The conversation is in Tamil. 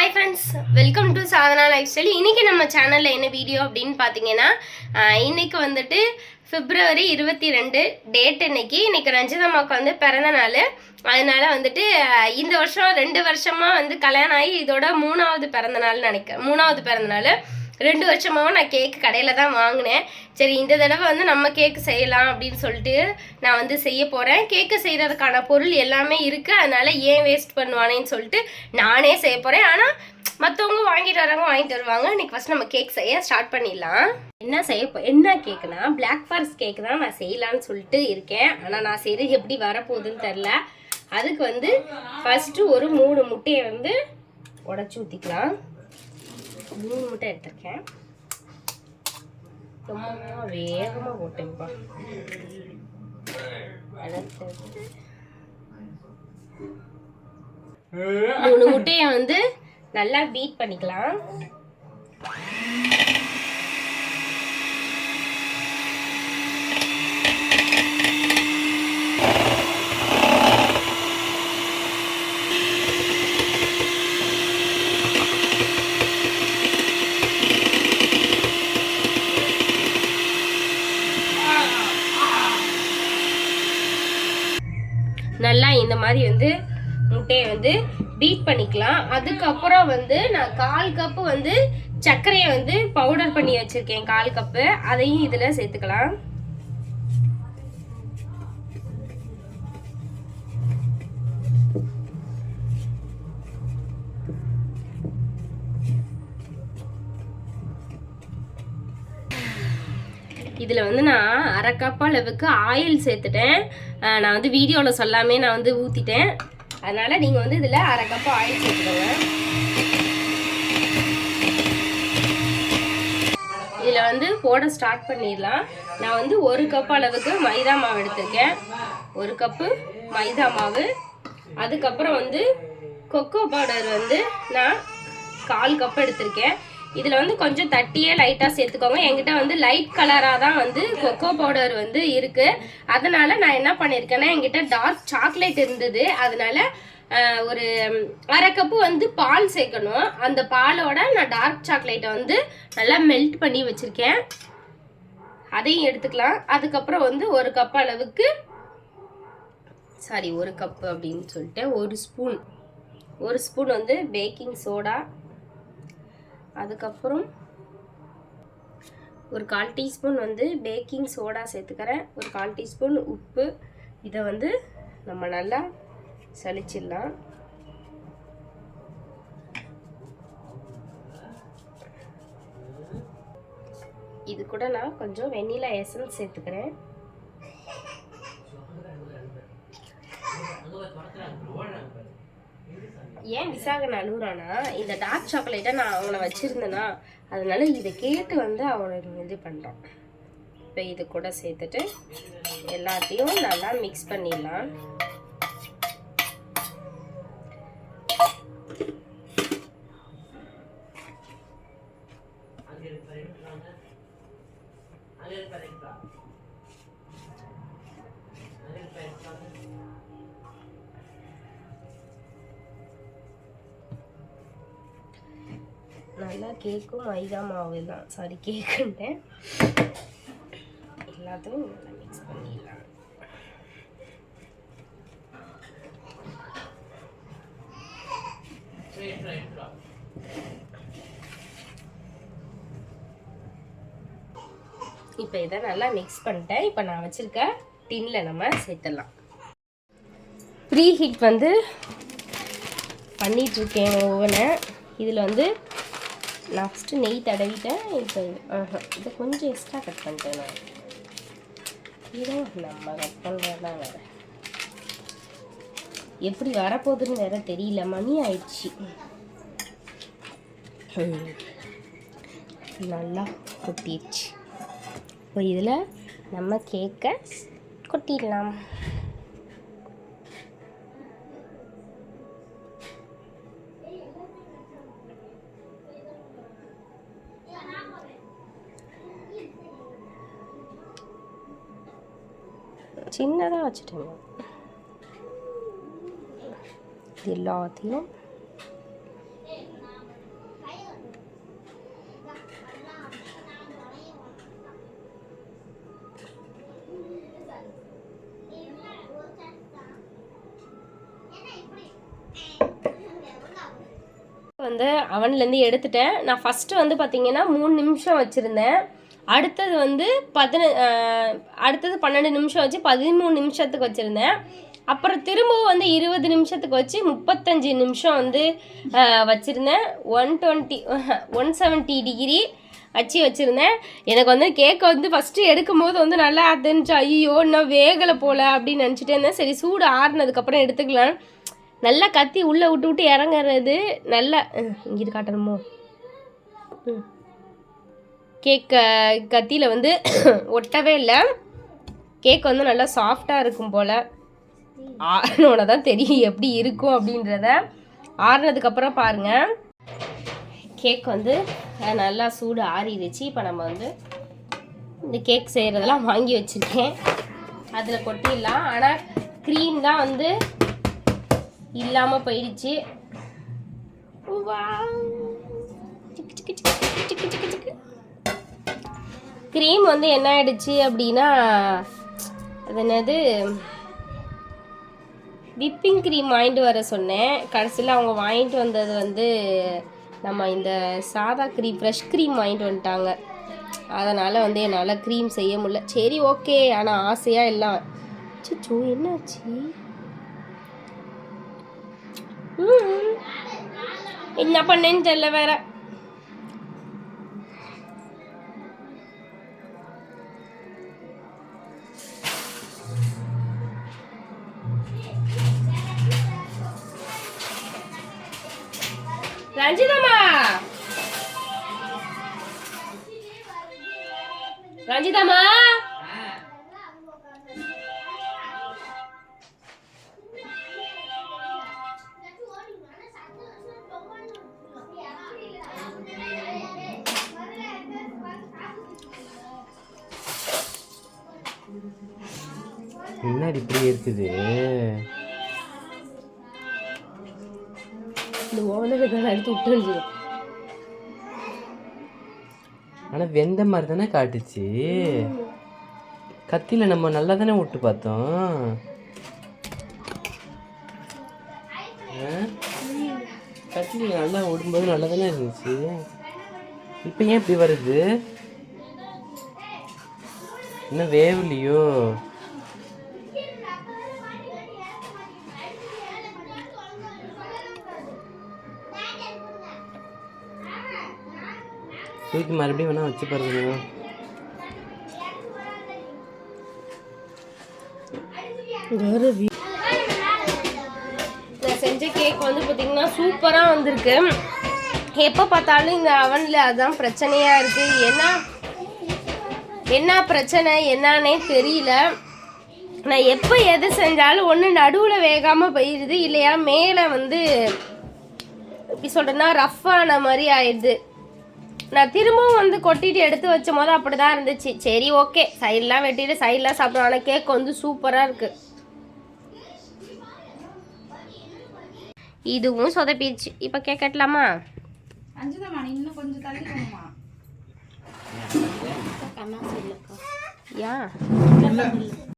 Hi friends, welcome to Sadhana life style. இன்றைக்கி நம்ம சேனலில் என்ன வீடியோ அப்படின்னு பார்த்தீங்கன்னா, இன்றைக்கி வந்துட்டு February 22 டேட். இன்றைக்கி ரஞ்சிதம்மாவுக்கு வந்து பிறந்த நாள். அதனால வந்துட்டு இந்த வருஷம் 2 வருஷமாக வந்து கல்யாணம் ஆகி இதோட 3வது பிறந்த நாள்னு நினைக்கிறேன். 3வது பிறந்த நாள். 2 வருஷமாகவும் நான் கேக்கு கடையில் தான் வாங்கினேன். சரி, இந்த தடவை வந்து நம்ம கேக்கு செய்யலாம் அப்படின்னு சொல்லிட்டு நான் வந்து செய்ய போகிறேன். கேக்கு செய்கிறதுக்கான பொருள் எல்லாமே இருக்குது. அதனால் ஏன் வேஸ்ட் பண்ணுவானேன்னு சொல்லிட்டு நானே செய்ய போகிறேன். ஆனால் மற்றவங்க வாங்கிட்டு வருவாங்க. இன்றைக்கி ஃபஸ்ட் நம்ம கேக் செய்ய ஸ்டார்ட் பண்ணிடலாம். என்ன கேக்குனா பிளாக் ஃபாரஸ்ட் கேக்கு தான் நான் செய்யலான்னு சொல்லிட்டு இருக்கேன். ஆனால் நான் செய்கிறது எப்படி வரப்போகுதுன்னு தெரில. அதுக்கு வந்து ஃபஸ்ட்டு ஒரு 3 முட்டையை வந்து உடச்சி ஊற்றிக்கலாம். 3 முட்டை எடுத்திருக்கேன். ரொம்ப வேகமாக போட்டேன்ப்பா. அடுத்தது 3 முட்டையை வந்து நல்லா பீட் பண்ணிக்கலாம். நல்லா இந்த மாதிரி வந்து முட்டையை வந்து பீட் பண்ணிக்கலாம். அதுக்கப்புறம் வந்து நான் 1/4 கப்பு வந்து சர்க்கரையை வந்து பவுடர் பண்ணி வச்சிருக்கேன். 1/4 கப்பு அதையும் இதில் சேர்த்துக்கலாம். இதில் வந்து நான் 1/2 கப் அளவுக்கு ஆயில் சேர்த்துட்டேன். நான் வந்து வீடியோவில் சொல்லாமே நான் வந்து ஊற்றிட்டேன். அதனால் நீங்கள் வந்து இதில் 1/2 கப் ஆயில் சேர்த்துக்கோங்க. இதில் வந்து போட ஸ்டார்ட் பண்ணிடலாம். நான் வந்து 1 கப் அளவுக்கு மைதா மாவு எடுத்திருக்கேன். 1 கப்பு மைதா மாவு. அதுக்கப்புறம் வந்து கொக்கோ பவுடர் வந்து நான் 1/4 கப் எடுத்திருக்கேன். இதில் வந்து கொஞ்சம் தட்டியே லைட்டாக சேர்த்துக்கோங்க. என்கிட்ட வந்து லைட் கலராக தான் வந்து கொக்கோ பவுடர் வந்து இருக்குது. அதனால் நான் என்ன பண்ணியிருக்கேன்னா, என்கிட்ட டார்க் சாக்லேட் இருந்தது. அதனால் ஒரு 1/2 கப்பு வந்து பால் சேர்க்கணும். அந்த பாலோட நான் டார்க் சாக்லேட்டை வந்து நல்லா மெல்ட் பண்ணி வச்சுருக்கேன். அதையும் எடுத்துக்கலாம். அதுக்கப்புறம் வந்து 1 கப் அளவுக்கு 1 கப்பு அப்படின்னு சொல்லிட்டு 1 ஸ்பூன் வந்து பேக்கிங் சோடா. அதுக்கப்புறம் ஒரு 1/4 டீஸ்பூன் வந்து பேக்கிங் சோடா சேர்த்துக்கிறேன். ஒரு 1/4 டீஸ்பூன் உப்பு. இதை வந்து நம்ம நல்லா சலிச்சிடலாம். இது கூட நான் கொஞ்சம் வெண்ணிலா எசன்ஸ் சேர்த்துக்கிறேன். ஏன் விசாகன் அழுகுறானா, இந்த டார்க் சாக்லேட்டை நான் அவனை வச்சுருந்தேன்னா, அதனால இதை கேட்டு வந்து அவனை இது பண்ணுறான். இப்போ இது கூட சேர்த்துட்டு எல்லாத்தையும் நல்லா மிக்ஸ் பண்ணிடலாம். நல்லா கேக்கும் மைதா மாவு தான் கேக்குன்ட்டேன். எல்லாத்தையும் நல்லா மிக்ஸ் பண்ணிடலாம். இப்போ இதை நல்லா மிக்ஸ் பண்ணிட்டேன். இப்போ நான் வச்சிருக்க டின்ல நம்ம சேர்த்துடலாம். ப்ரீ ஹீட் வந்து பண்ணிகிட்ருக்கேன் ஓவனை. இதில் வந்து நான் ஃபஸ்ட்டு நெய் தடவிட்டேன். இப்போ இதை கொஞ்சம் எக்ஸ்ட்ரா கட் பண்ணிட்டேன். நான் இதை நம்ம கட் பண்ணுறதா வேறு எப்படி வரப்போகுதுன்னு வேறு தெரியல. மணி ஆயிடுச்சு. நல்லா கொட்டிடுச்சு. இப்போ இதில் நம்ம கேக்கை கொட்டிடலாம். சின்னதாக வச்சுட்டேங்க. எல்லாத்தையும் வந்து அவன்லேருந்து எடுத்துட்டேன். நான் ஃபஸ்ட்டு வந்து பார்த்திங்கன்னா 3 நிமிஷம் வச்சுருந்தேன். அடுத்தது வந்து 12 நிமிஷம் வச்சு 13 நிமிஷத்துக்கு வச்சுருந்தேன். அப்புறம் திரும்பவும் வந்து 20 நிமிஷத்துக்கு வச்சு 35 நிமிஷம் வந்து வச்சுருந்தேன். 170 டிகிரி வச்சுருந்தேன். எனக்கு வந்து கேக்கை வந்து ஃபஸ்ட்டு எடுக்கும் போது வந்து நல்லா இருந்துச்சு. ஐயோ இன்னும் வேகலை போல் அப்படின்னு நினச்சிட்டே இருந்தேன். சரி சூடு ஆறுனதுக்கப்புறம் எடுத்துக்கலாம். நல்லா கத்தி உள்ளே விட்டு விட்டு இறங்குறது நல்லா இங்கிட்டு காட்டணுமோ. கத்தியில் வந்து ஒட்டவே இல்லை. கேக் வந்து நல்லா சாஃப்டாக இருக்கும் போல். ஆறினோட தான் தெரியும் எப்படி இருக்கும் அப்படின்றத. ஆறுனதுக்கப்புறம் பாருங்கள் கேக் வந்து நல்லா சூடு ஆறிடுச்சு. இப்போ நம்ம வந்து இந்த கேக் செய்கிறதெல்லாம் வாங்கி வச்சுருக்கேன், அதில் கொட்டிடலாம். ஆனால் க்ரீம் தான் வந்து இல்லாமல் போயிடுச்சு. க்ரீம் வந்து என்ன ஆயிடுச்சு அப்படின்னா அது என்னது விப்பிங் க்ரீம் வாங்கிட்டு வர சொன்னேன். கடைசியில் அவங்க வாங்கிட்டு வந்தது வந்து நம்ம இந்த சாதா க்ரீம் ஃப்ரெஷ் க்ரீம் வாங்கிட்டு வந்துட்டாங்க. அதனால் வந்து என்னால் க்ரீம் செய்ய முடியல. சரி ஓகே, ஆனால் ஆசையாக எல்லாம் சிச்சோ என்னாச்சு என்ன பண்ணேன்னு தெரியல வேற. ரஞ்சிதம்மா ரஞ்சிதம்மா என்னடி இப்படி இருக்குது? இந்த ஓனர் எடுத்து விட்டு. ஆனால் வெந்த மாதிரி தானே காட்டுச்சு. கத்தியில் நம்ம நல்லா தானே விட்டு பார்த்தோம். கத்தியில் நல்லா விடும்போது நல்லா தானே இருந்துச்சு. இப்போ ஏன் இப்படி வருது? இன்னும் வேவலையோ? தூக்கி மறுபடியும் வேணா வச்சு பாருங்க. நான் செஞ்ச கேக் வந்து பார்த்தீங்கன்னா சூப்பராக வந்திருக்கு. எப்போ பார்த்தாலும் இந்த அவனில் அதுதான் பிரச்சனையாக இருக்குது. என்ன பிரச்சனை என்னன்னே தெரியல. நான் எப்போ எது செஞ்சாலும் ஒன்று நடுவில் வேகாமல் போயிடுது, இல்லையா மேலே வந்து எப்படி சொல்கிறேன்னா ரஃப்பான மாதிரி ஆயிடுது. நான் திரும்பவும் வந்து கொட்டிட்டு எடுத்து வச்ச போது அப்படி தான் இருந்துச்சு. சரி ஓகே, சைடெலாம் வெட்டிட்டு சைடெலாம் சாப்பிடுவோம். ஆனால் கேக் வந்து சூப்பராக இருக்குது. இதுவும் சொதப்பிடுச்சு. இப்போ கேக் கட்டலாமா? இன்னும் கொஞ்சம் தள்ளி போகணுமா? ஏன்